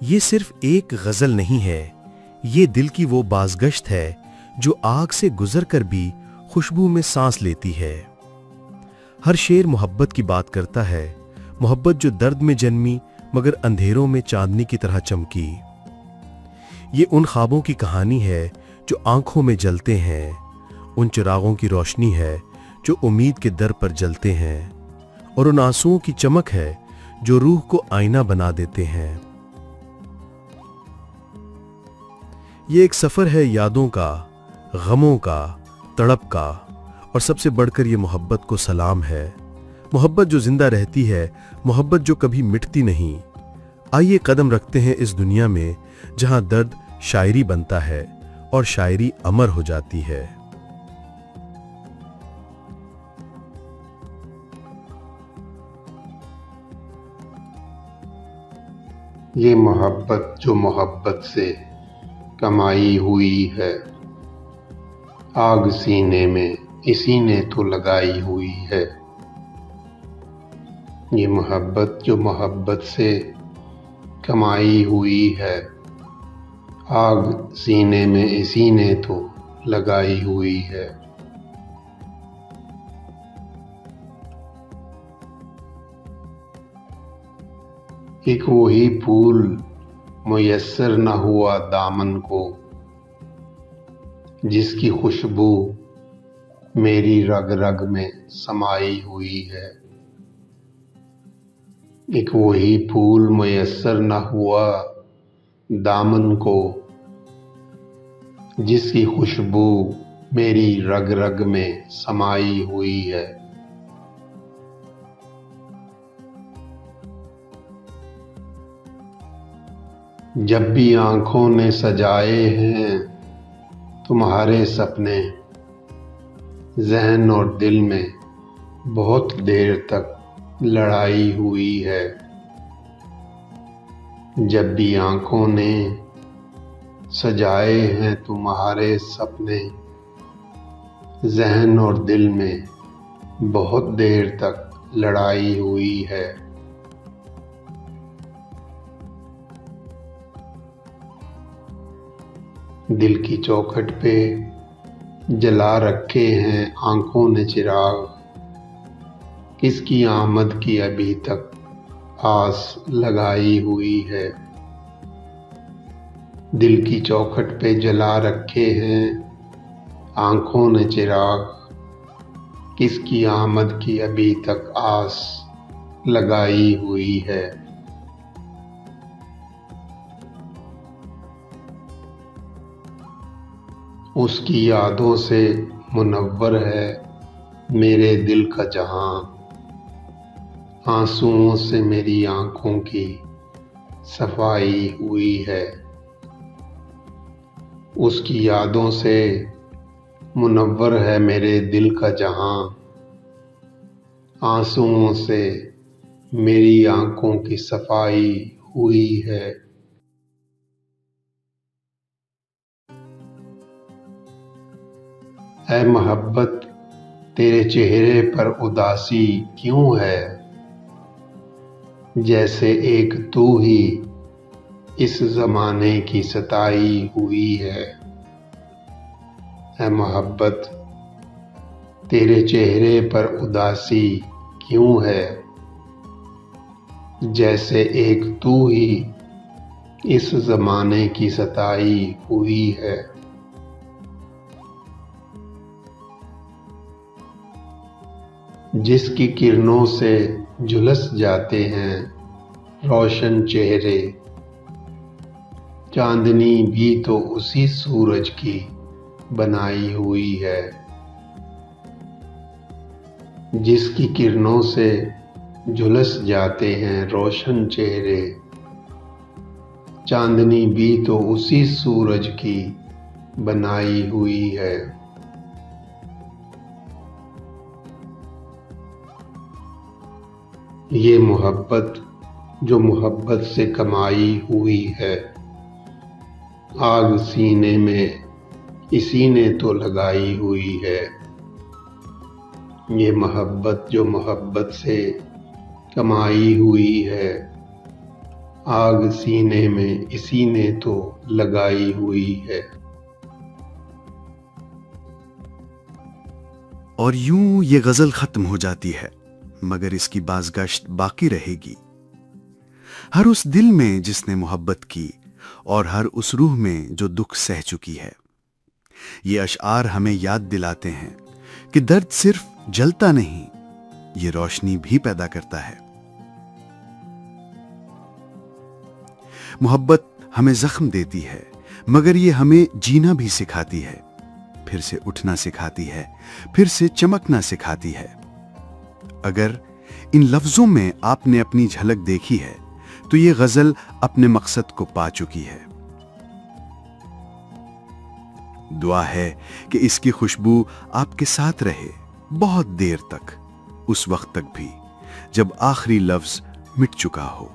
ये सिर्फ एक गजल नहीं है, ये दिल की वो बाज़गश्त है जो आग से गुजर कर भी खुशबू में सांस लेती है। हर शेर मोहब्बत की बात करता है, मोहब्बत जो दर्द में जन्मी मगर अंधेरों में चांदनी की तरह चमकी। ये उन ख्वाबों की कहानी है जो आंखों में जलते हैं, उन चिरागों की रोशनी है जो उम्मीद के दर पर जलते हैं, और उन आंसुओं की चमक है जो रूह को आईना बना देते हैं। ये एक सफर है यादों का, गमों का, तड़प का, और सबसे बढ़कर ये मोहब्बत को सलाम है। मोहब्बत जो जिंदा रहती है, मोहब्बत जो कभी मिटती नहीं। आइए कदम रखते हैं इस दुनिया में जहां दर्द शायरी बनता है और शायरी अमर हो जाती है। ये मोहब्बत जो मोहब्बत से कमाई हुई है, आग सीने में इसी ने तो लगाई हुई है। ये मोहब्बत जो मोहब्बत से कमाई हुई है, आग सीने में इसी ने तो लगाई हुई है। एक वही फूल मुयस्सर न हुआ दामन को, जिसकी खुशबू मेरी रग रग में समाई हुई है। एक वही फूल मुयस्सर न हुआ दामन को, जिसकी खुशबू मेरी रग रग में समाई हुई है। जब भी आंखों ने सजाए हैं तुम्हारे सपने, ज़हन और दिल में बहुत देर तक लड़ाई हुई है। जब भी आंखों ने सजाए हैं तुम्हारे सपने, ज़हन और दिल में बहुत देर तक लड़ाई हुई है। दिल की चौखट पे जला रखे हैं आंखों ने चिराग, किसकी आमद की अभी तक आस लगाई हुई है। दिल की चौखट पे जला रखे हैं आंखों ने चिराग, किसकी आमद की अभी तक आस लगाई हुई है। उसकी यादों से मुनव्वर है मेरे दिल का जहां, आंसुओं से मेरी आंखों की सफाई हुई है। उसकी यादों से मुनव्वर है मेरे दिल का जहां, आंसुओं से मेरी आंखों की सफाई हुई है। ऐ मोहब्बत तेरे चेहरे पर उदासी क्यों है, जैसे एक तू ही इस ज़माने की सताई हुई है। ऐ मोहब्बत तेरे चेहरे पर उदासी क्यों है, जैसे एक तू ही इस ज़माने की सताई हुई है। जिसकी किरणों से झुलस जाते हैं रोशन चेहरे, चांदनी भी तो उसी सूरज की बनाई हुई है। जिसकी किरणों से झुलस जाते हैं रोशन चेहरे, चांदनी भी तो उसी सूरज की बनाई हुई है। ये मोहब्बत जो मोहब्बत से कमाई हुई है, आग सीने में इसी ने तो लगाई हुई है। ये मोहब्बत जो मोहब्बत से कमाई हुई है, आग सीने में इसी ने तो लगाई हुई है। और यूं ये गजल खत्म हो जाती है, मगर इसकी बाज़गश्त बाकी रहेगी। हर उस दिल में जिसने मोहब्बत की और हर उस रूह में जो दुख सह चुकी है। ये अशआर हमें याद दिलाते हैं कि दर्द सिर्फ जलता नहीं, ये रोशनी भी पैदा करता है। मोहब्बत हमें जख्म देती है, मगर ये हमें जीना भी सिखाती है, फिर से उठना सिखाती है, फिर से चमकना सिखाती है। अगर इन लफ्जों में आपने अपनी झलक देखी है तो ये गजल अपने मकसद को पा चुकी है। दुआ है कि इसकी खुशबू आपके साथ रहे बहुत देर तक, उस वक्त तक भी जब आखिरी लफ्ज मिट चुका हो।